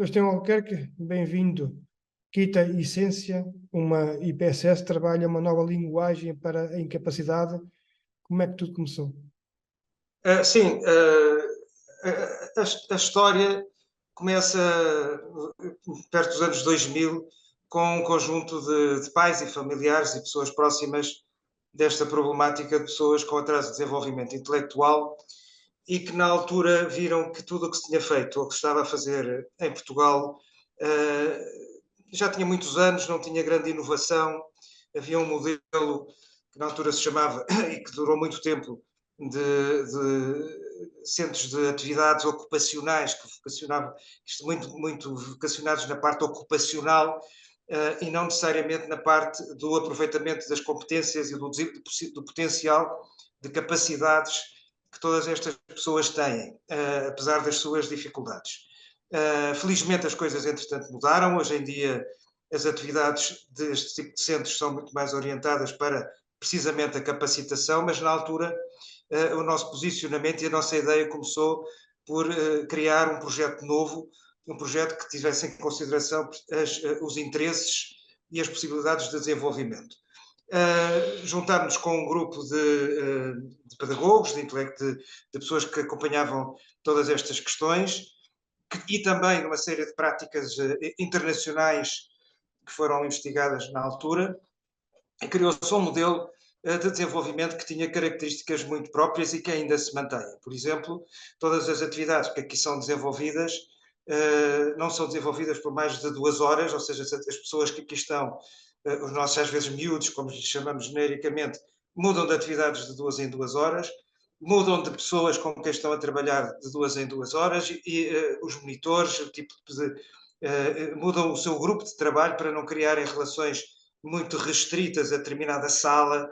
Sebastião Albuquerque, bem-vindo. Kita Essência, uma IPSS, trabalha uma nova linguagem para a incapacidade. Como é que tudo começou? Sim, a história começa perto dos anos 2000 com um conjunto de pais e familiares e pessoas próximas desta problemática de pessoas com atraso de desenvolvimento intelectual e que na altura viram que tudo o que se tinha feito ou que se estava a fazer em Portugal já tinha muitos anos, não tinha grande inovação, havia um modelo que na altura se chamava, e que durou muito tempo, de centros de atividades ocupacionais que vocacionavam, isto muito vocacionados na parte ocupacional e não necessariamente na parte do aproveitamento das competências e do potencial de capacidades que todas estas pessoas têm, apesar das suas dificuldades. Felizmente as coisas, entretanto, mudaram. Hoje em dia as atividades deste tipo de centros são muito mais orientadas para precisamente a capacitação, mas na altura o nosso posicionamento e a nossa ideia começou por criar um projeto novo, um projeto que tivesse em consideração os interesses e as possibilidades de desenvolvimento. Juntámos-nos com um grupo de pedagogos, de pessoas que acompanhavam todas estas questões e também numa série de práticas internacionais que foram investigadas na altura, e criou-se um modelo de desenvolvimento que tinha características muito próprias e que ainda se mantém. Por exemplo, todas as atividades que aqui são desenvolvidas não são desenvolvidas por mais de 2 horas, ou seja, as pessoas que aqui estão, os nossos às vezes miúdos, como lhes chamamos genericamente, mudam de atividades de 2 em 2 horas, mudam de pessoas com quem estão a trabalhar de 2 em 2 horas e os monitores, o tipo mudam o seu grupo de trabalho para não criarem relações muito restritas a determinada sala,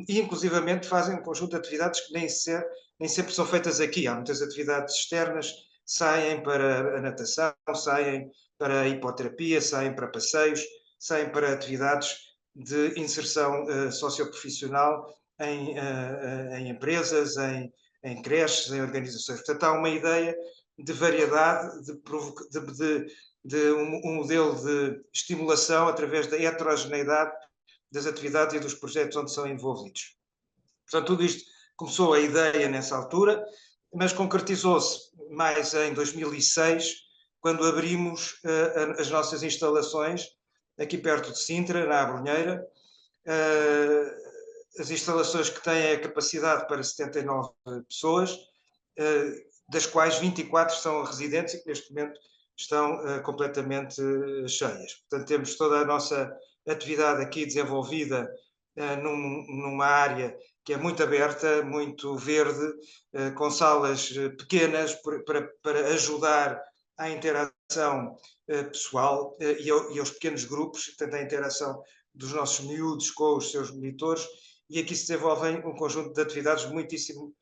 e inclusivamente fazem um conjunto de atividades que nem sempre são feitas aqui. Há muitas atividades externas, saem para a natação, saem para a hipoterapia, saem para passeios, saem para atividades de inserção socioprofissional em empresas, em creches, em organizações. Portanto, há uma ideia de variedade, de um modelo de estimulação através da heterogeneidade das atividades e dos projetos onde são envolvidos. Portanto, tudo isto começou a ideia nessa altura, mas concretizou-se mais em 2006, quando abrimos as nossas instalações aqui perto de Sintra, na Abrunheira, as instalações que têm a capacidade para 79 pessoas, das quais 24 são residentes e que neste momento estão completamente cheias. Portanto, temos toda a nossa atividade aqui desenvolvida numa área que é muito aberta, muito verde, com salas pequenas para ajudar à interação pessoal e aos pequenos grupos, portanto, a interação dos nossos miúdos com os seus monitores, e aqui se desenvolvem um conjunto de atividades muitíssimo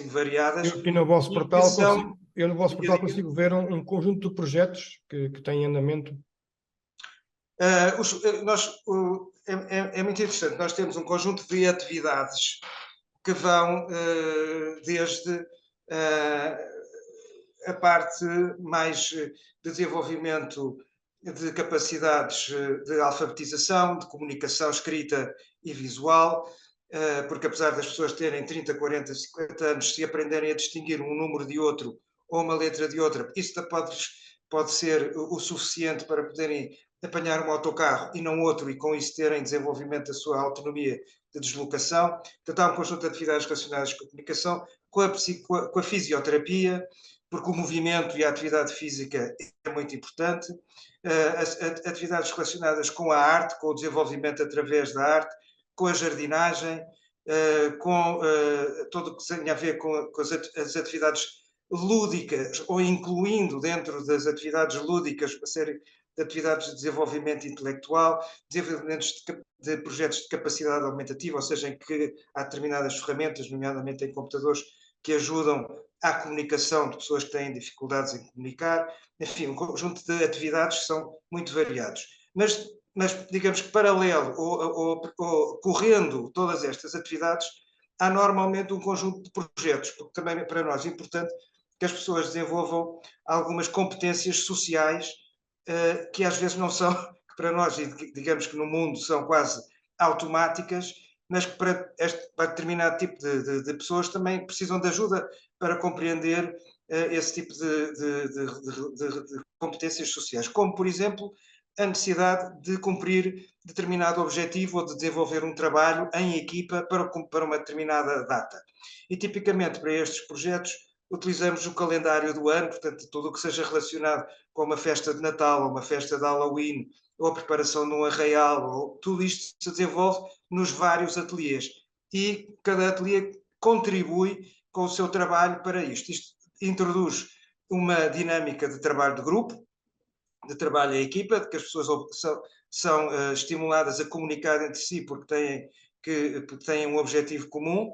variadas Eu aqui no vosso e que portal são... consigo ver um conjunto de projetos que têm em andamento. É muito interessante. Nós temos um conjunto de atividades que vão desde a parte mais de desenvolvimento de capacidades de alfabetização, de comunicação escrita e visual, porque apesar das pessoas terem 30, 40, 50 anos, se aprenderem a distinguir um número de outro ou uma letra de outra, isso pode ser o suficiente para poderem apanhar um autocarro e não outro, e com isso terem desenvolvimento da sua autonomia de deslocação. Portanto, há um conjunto de atividades relacionadas com a comunicação, com a fisioterapia, porque o movimento e a atividade física é muito importante, as atividades relacionadas com a arte, com o desenvolvimento através da arte, com a jardinagem, com tudo o que tem a ver com as atividades lúdicas, ou incluindo dentro das atividades lúdicas uma série de atividades de desenvolvimento intelectual, desenvolvimento de projetos de capacidade aumentativa, ou seja, em que há determinadas ferramentas, nomeadamente em computadores, que ajudam à comunicação de pessoas que têm dificuldades em comunicar. Enfim, um conjunto de atividades que são muito variados. Mas digamos que paralelo ou correndo todas estas atividades, há normalmente um conjunto de projetos, porque também para nós é importante que as pessoas desenvolvam algumas competências sociais que às vezes não são, que para nós, digamos que no mundo são quase automáticas, mas que para determinado tipo de pessoas também precisam de ajuda para compreender esse tipo de competências sociais, como, por exemplo, a necessidade de cumprir determinado objetivo ou de desenvolver um trabalho em equipa para uma determinada data. E, tipicamente, para estes projetos, utilizamos o calendário do ano, portanto, tudo o que seja relacionado com uma festa de Natal, ou uma festa de Halloween, ou a preparação de um arraial, ou, tudo isto se desenvolve nos vários ateliês. E cada ateliê contribui com o seu trabalho para isto. Isto introduz uma dinâmica de trabalho de grupo, de trabalho em equipa, de que as pessoas são estimuladas a comunicar entre si porque têm um objetivo comum,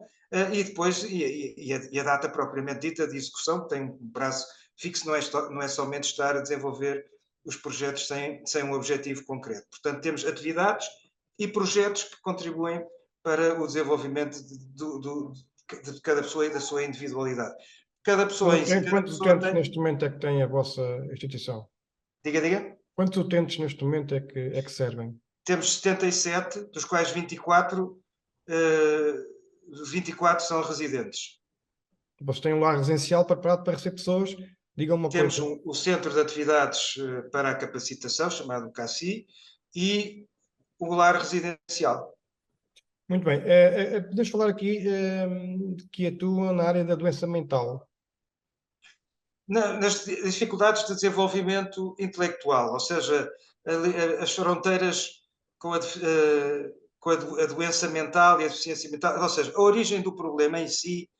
e depois a data propriamente dita de execução, que tem um prazo fixo, não é somente estar a desenvolver os projetos sem um objetivo concreto. Portanto, temos atividades e projetos que contribuem para o desenvolvimento de cada pessoa e da sua individualidade. Cada pessoa em si, cada Quantos pessoa utentes tem... neste momento é que tem a vossa instituição? Diga, diga. Quantos utentes neste momento é que servem? Temos 77, dos quais 24 são residentes. Vocês têm um lar residencial preparado para receber pessoas? Digam uma Temos coisa. o Centro de Atividades para a Capacitação, chamado CACI, e o lar residencial. Muito bem. Podemos falar aqui que atuam na área da doença mental. Nas dificuldades de desenvolvimento intelectual, ou seja, as fronteiras com a doença mental e a deficiência mental, ou seja, a origem do problema em si,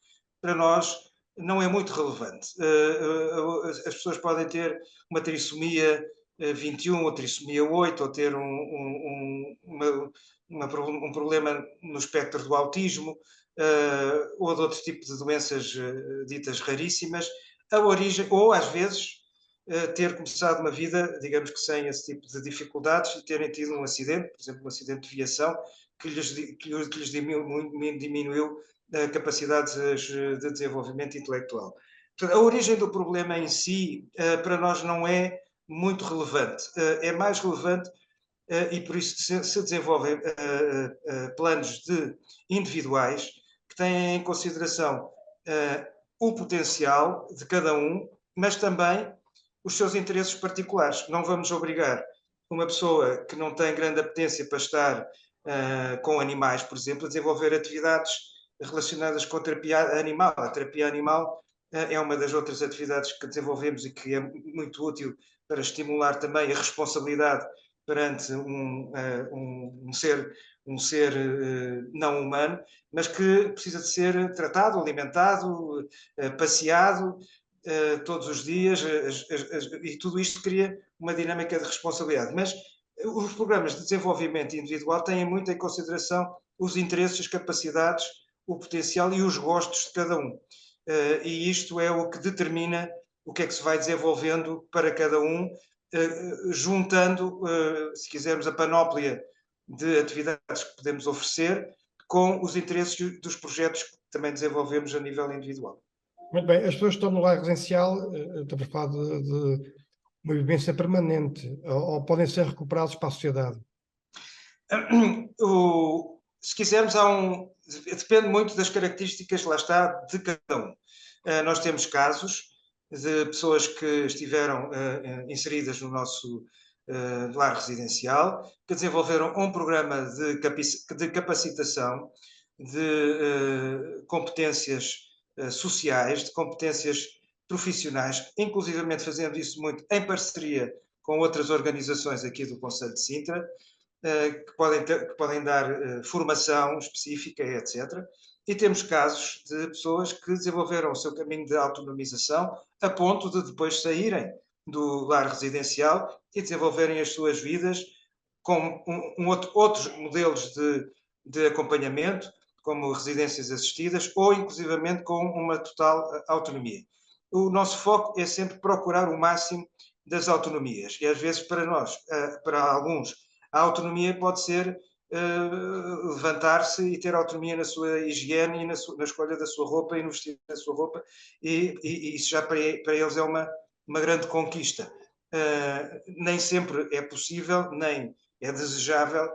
para nós, não é muito relevante. As pessoas podem ter uma trissomia 21 ou trissomia 8, ou ter um problema no espectro do autismo, ou de outro tipo de doenças ditas raríssimas, a origem, ou às vezes ter começado uma vida, digamos que sem esse tipo de dificuldades, e terem tido um acidente, por exemplo, um acidente de viação, que lhes diminuiu capacidades de desenvolvimento intelectual. Portanto, a origem do problema em si, para nós, não é muito relevante. É mais relevante, e por isso se desenvolvem planos individuais que têm em consideração o potencial de cada um, mas também os seus interesses particulares. Não vamos obrigar uma pessoa que não tem grande apetência para estar com animais, por exemplo, a desenvolver atividades relacionadas com a terapia animal. A terapia animal é uma das outras atividades que desenvolvemos e que é muito útil para estimular também a responsabilidade perante um ser não humano, mas que precisa de ser tratado, alimentado, passeado todos os dias, e tudo isto cria uma dinâmica de responsabilidade. Mas os programas de desenvolvimento individual têm muito em consideração os interesses, as capacidades, o potencial e os gostos de cada um. E isto é o que determina o que é que se vai desenvolvendo para cada um, juntando, se quisermos, a panóplia de atividades que podemos oferecer com os interesses dos projetos que também desenvolvemos a nível individual. Muito bem. As pessoas que estão no lar residencial, estamos a falar de uma vivência permanente, ou podem ser recuperados para a sociedade? Se quisermos, depende muito das características, lá está, de cada um. Nós temos casos de pessoas que estiveram inseridas no nosso lar residencial, que desenvolveram um programa de capacitação, de competências sociais, de competências profissionais, inclusivamente fazendo isso muito em parceria com outras organizações aqui do Conselho de Sintra, que podem dar formação específica, etc. E temos casos de pessoas que desenvolveram o seu caminho de autonomização a ponto de depois saírem do lar residencial e desenvolverem as suas vidas com outros modelos de acompanhamento, como residências assistidas, ou inclusivamente com uma total autonomia. O nosso foco é sempre procurar o máximo das autonomias, e às vezes para nós, para alguns, a autonomia pode ser levantar-se e ter autonomia na sua higiene e na escolha da sua roupa e no vestir da sua roupa, e isso já para eles é uma grande conquista. Nem sempre é possível, nem é desejável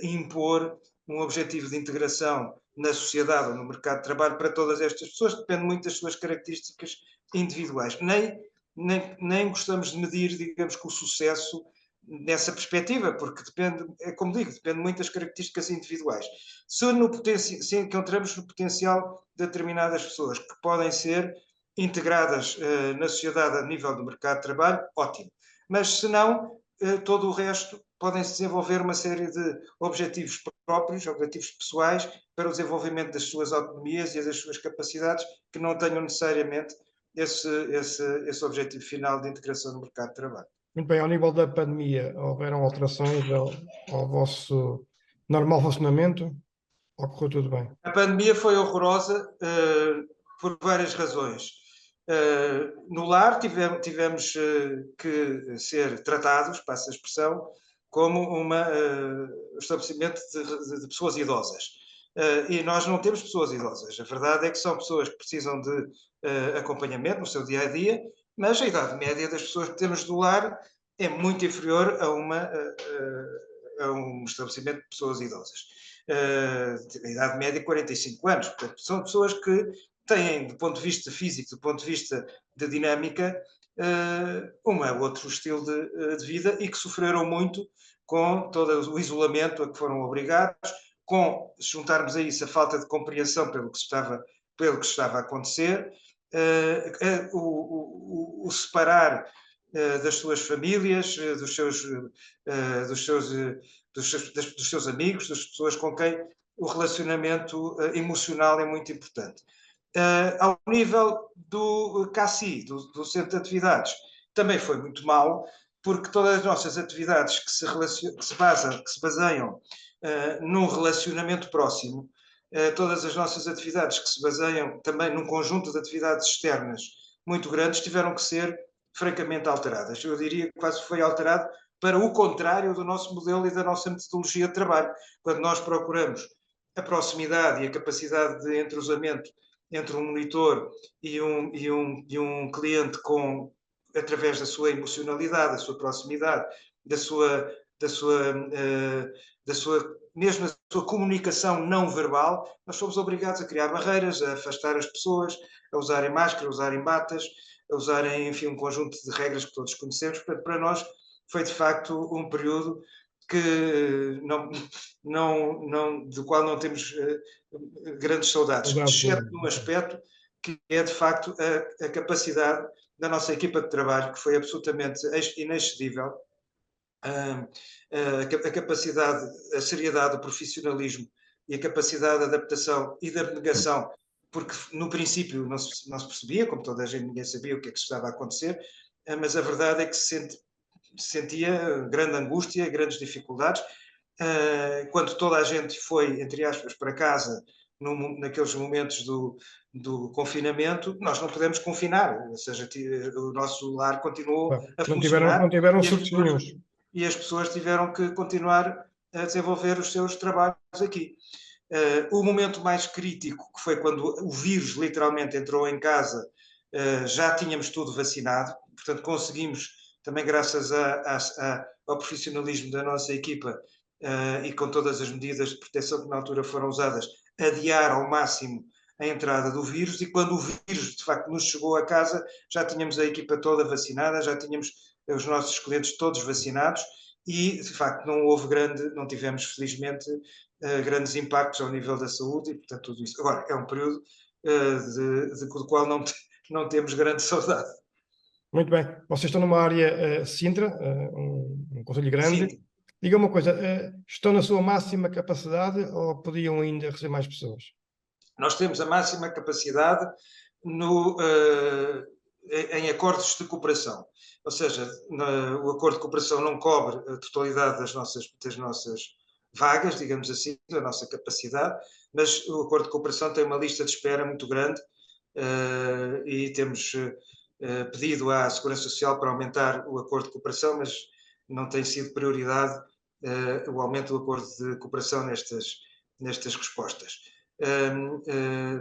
impor um objetivo de integração na sociedade ou no mercado de trabalho para todas estas pessoas, depende muito das suas características individuais. Nem gostamos de medir, digamos, que o sucesso nessa perspectiva, porque depende, é como digo, depende muito das características individuais. Se encontramos no potencial de determinadas pessoas que podem ser integradas na sociedade a nível do mercado de trabalho, ótimo. Mas se não, todo o resto podem-se desenvolver uma série de objetivos próprios, objetivos pessoais, para o desenvolvimento das suas autonomias e das suas capacidades, que não tenham necessariamente esse objetivo final de integração no mercado de trabalho. Muito bem, ao nível da pandemia, houveram alterações ao vosso normal funcionamento ou correu tudo bem? A pandemia foi horrorosa por várias razões. No lar tivemos que ser tratados, passa a expressão, como um estabelecimento de pessoas idosas. E nós não temos pessoas idosas. A verdade é que são pessoas que precisam de acompanhamento no seu dia-a-dia, mas a idade média das pessoas que temos do lar é muito inferior a um estabelecimento de pessoas idosas. A idade média é 45 anos. Portanto, são pessoas que têm, do ponto de vista físico, do ponto de vista de dinâmica, outro estilo de vida e que sofreram muito com todo o isolamento a que foram obrigados, se juntarmos a isso a falta de compreensão pelo que estava a acontecer, o separar das suas famílias, dos seus amigos, das pessoas com quem o relacionamento emocional é muito importante. Ao nível do CACI, do Centro de Atividades, também foi muito mau, porque todas as nossas atividades que se baseiam num relacionamento próximo, todas as nossas atividades que se baseiam também num conjunto de atividades externas muito grandes, tiveram que ser francamente alteradas. Eu diria que quase foi alterado para o contrário do nosso modelo e da nossa metodologia de trabalho. Quando nós procuramos a proximidade e a capacidade de entrosamento entre um monitor e um cliente através da sua emocionalidade, da sua proximidade, mesmo a sua comunicação não verbal, nós somos obrigados a criar barreiras, a afastar as pessoas, a usarem máscara, a usarem batas, a usarem, enfim, um conjunto de regras que todos conhecemos. Portanto, para nós foi de facto um período do qual não temos grandes saudades, exceto num aspecto que é de facto a capacidade da nossa equipa de trabalho, que foi absolutamente inexcedível, a capacidade, a seriedade, o profissionalismo e a capacidade de adaptação e de abnegação, porque no princípio não se percebia, como toda a gente, ninguém sabia o que é que estava a acontecer, mas a verdade é que se sentia grande angústia, grandes dificuldades, quando toda a gente foi, entre aspas, para casa, naqueles momentos do confinamento, nós não podemos confinar, ou seja, o nosso lar continuou a funcionar. Não tiveram surtos nenhuns. E as pessoas tiveram que continuar a desenvolver os seus trabalhos aqui. O momento mais crítico, que foi quando o vírus literalmente entrou em casa, já tínhamos tudo vacinado, portanto conseguimos, também graças ao profissionalismo da nossa equipa e com todas as medidas de proteção que na altura foram usadas, adiar ao máximo a entrada do vírus, e quando o vírus de facto nos chegou a casa, já tínhamos a equipa toda vacinada, já tínhamos os nossos clientes todos vacinados e de facto não tivemos felizmente grandes impactos ao nível da saúde e portanto tudo isso. Agora, é um período do qual não temos grande saudade. Muito bem. Vocês estão numa área Sintra, um concelho grande. Sim. Diga uma coisa, estão na sua máxima capacidade ou podiam ainda receber mais pessoas? Nós temos a máxima capacidade em acordos de cooperação. Ou seja, o acordo de cooperação não cobre a totalidade das nossas vagas, digamos assim, da nossa capacidade, mas o acordo de cooperação tem uma lista de espera muito grande e temos pedido à Segurança Social para aumentar o acordo de cooperação, mas não tem sido prioridade o aumento do acordo de cooperação nestas respostas.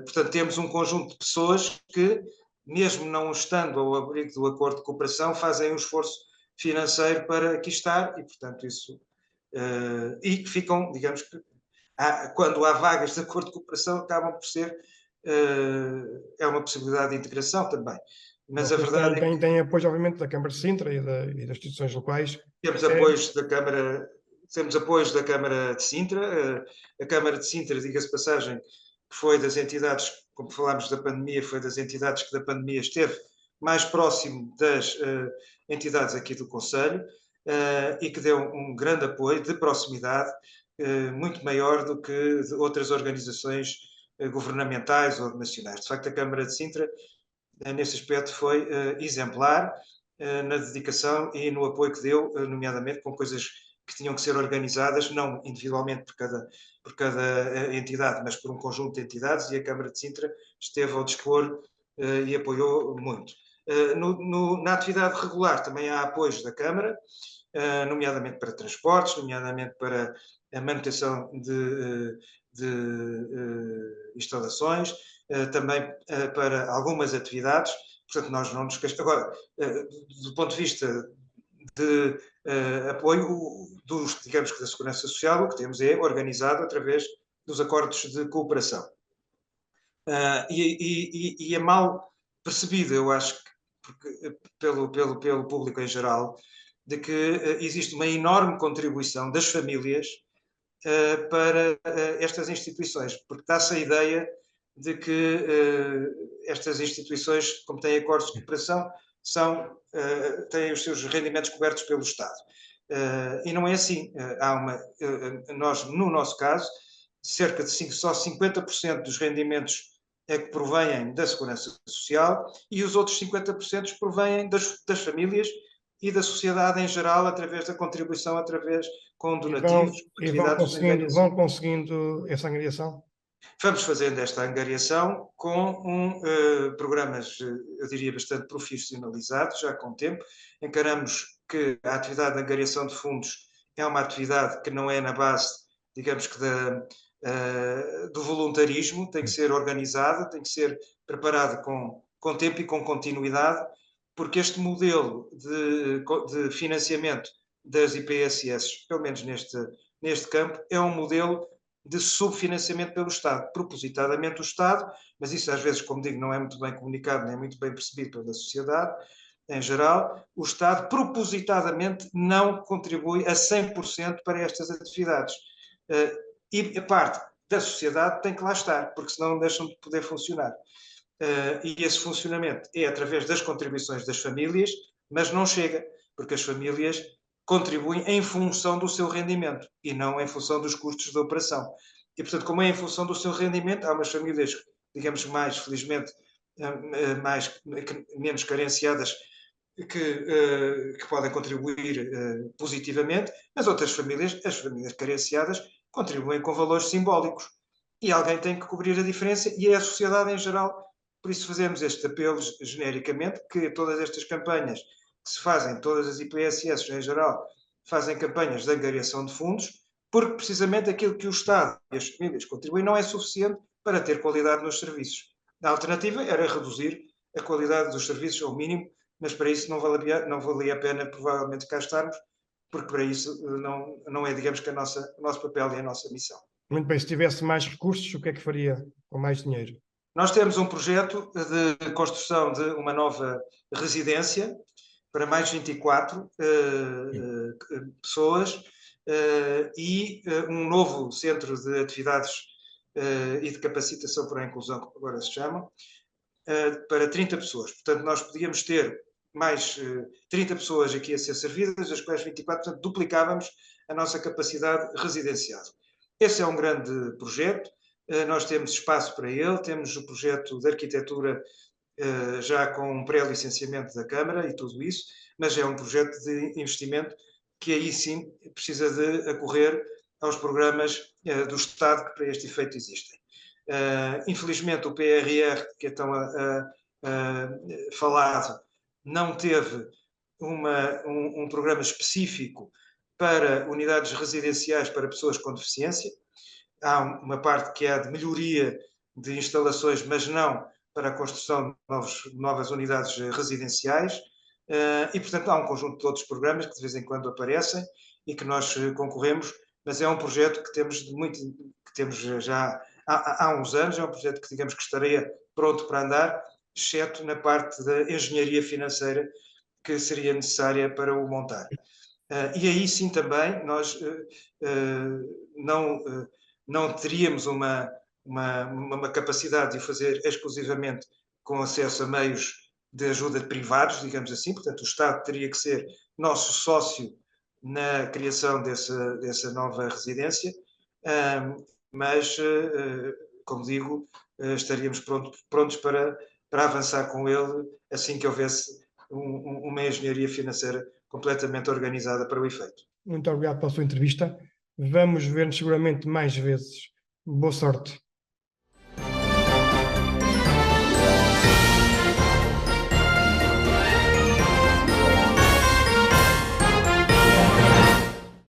Portanto, temos um conjunto de pessoas que, mesmo não estando ao abrigo do acordo de cooperação, fazem um esforço financeiro para aqui estar e, portanto, isso... e que ficam, digamos que, quando há vagas de acordo de cooperação, acabam por ser... é uma possibilidade de integração também. Mas a verdade é que tem apoio, obviamente, da Câmara de Sintra e das instituições locais. temos apoios da Câmara, temos apoios da Câmara de Sintra. A Câmara de Sintra, diga-se passagem, que foi das entidades, como falámos da pandemia, foi das entidades que da pandemia esteve mais próximo das entidades aqui do Conselho e que deu um grande apoio de proximidade, muito maior do que de outras organizações governamentais ou nacionais. De facto, a Câmara de Sintra, nesse aspecto, foi exemplar na dedicação e no apoio que deu, nomeadamente com coisas que tinham que ser organizadas, não individualmente por cada entidade, mas por um conjunto de entidades, e a Câmara de Sintra esteve ao dispor e apoiou muito. Na atividade regular também há apoios da Câmara, nomeadamente para transportes, nomeadamente para a manutenção de instalações, também para algumas atividades. Portanto, nós não nos queixamos. Agora, do ponto de vista de apoio digamos que da Segurança Social, o que temos é organizado através dos acordos de cooperação. E é mal percebido, eu acho, pelo público em geral, de que existe uma enorme contribuição das famílias para estas instituições, porque dá-se a ideia de que estas instituições, como têm acordos de cooperação, têm os seus rendimentos cobertos pelo Estado. E não é assim. Nós, no nosso caso, cerca de só 50% dos rendimentos é que provêm da Segurança Social e os outros 50% provêm das famílias e da sociedade em geral, através da contribuição, com donativos, atividades de angariação. Vão conseguindo essa angariação? Vamos fazendo esta angariação com programas, eu diria, bastante profissionalizados, já com tempo. Encaramos que a atividade de angariação de fundos é uma atividade que não é na base, digamos que, do voluntarismo, tem que ser organizada, tem que ser preparada com tempo e com continuidade, porque este modelo de financiamento das IPSS, pelo menos neste campo, é um modelo de subfinanciamento pelo Estado, propositadamente o Estado, mas isso às vezes, como digo, não é muito bem comunicado, nem muito bem percebido pela sociedade em geral. O Estado propositadamente não contribui a 100% para estas atividades. E a parte da sociedade tem que lá estar, porque senão deixam de poder funcionar. E esse funcionamento é através das contribuições das famílias, mas não chega, porque as famílias contribuem em função do seu rendimento e não em função dos custos da operação. E, portanto, como é em função do seu rendimento, há umas famílias, digamos, mais, felizmente, menos carenciadas, que podem contribuir positivamente, mas outras famílias, as famílias carenciadas, contribuem com valores simbólicos. E alguém tem que cobrir a diferença e é a sociedade em geral. Por isso fazemos este apelo genericamente, que todas estas campanhas que se fazem, todas as IPSS em geral, fazem campanhas de angariação de fundos, porque precisamente aquilo que o Estado e as famílias contribuem não é suficiente para ter qualidade nos serviços. A alternativa era reduzir a qualidade dos serviços ao mínimo, mas para isso não valia a pena provavelmente cá estarmos, porque para isso não é, digamos que o nosso papel e a nossa missão. Muito bem, se tivesse mais recursos, o que é que faria com mais dinheiro? Nós temos um projeto de construção de uma nova residência para mais 24 pessoas e um novo centro de atividades e de capacitação para a inclusão, que agora se chama, para 30 pessoas. Portanto, nós podíamos ter mais 30 pessoas aqui a ser servidas, das quais 24, portanto, duplicávamos a nossa capacidade residencial. Esse é um grande projeto. Nós temos espaço para ele, temos o projeto de arquitetura já com um pré-licenciamento da Câmara e tudo isso, mas é um projeto de investimento que aí sim precisa de acorrer aos programas do Estado que para este efeito existem. Infelizmente o PRR, que é tão falado, não teve um programa específico para unidades residenciais para pessoas com deficiência. Há uma parte que é de melhoria de instalações, mas não para a construção de novas unidades residenciais. E, portanto, há um conjunto de outros programas que de vez em quando aparecem e que nós concorremos, mas é um projeto que temos já há uns anos, é um projeto que, digamos, que estaria pronto para andar, exceto na parte da engenharia financeira que seria necessária para o montar. E aí sim também nós não teríamos uma capacidade de o fazer exclusivamente com acesso a meios de ajuda privados, digamos assim, portanto o Estado teria que ser nosso sócio na criação dessa nova residência, mas, como digo, estaríamos prontos para avançar com ele assim que houvesse uma engenharia financeira completamente organizada para o efeito. Muito obrigado pela sua entrevista. Vamos ver-nos seguramente mais vezes. Boa sorte.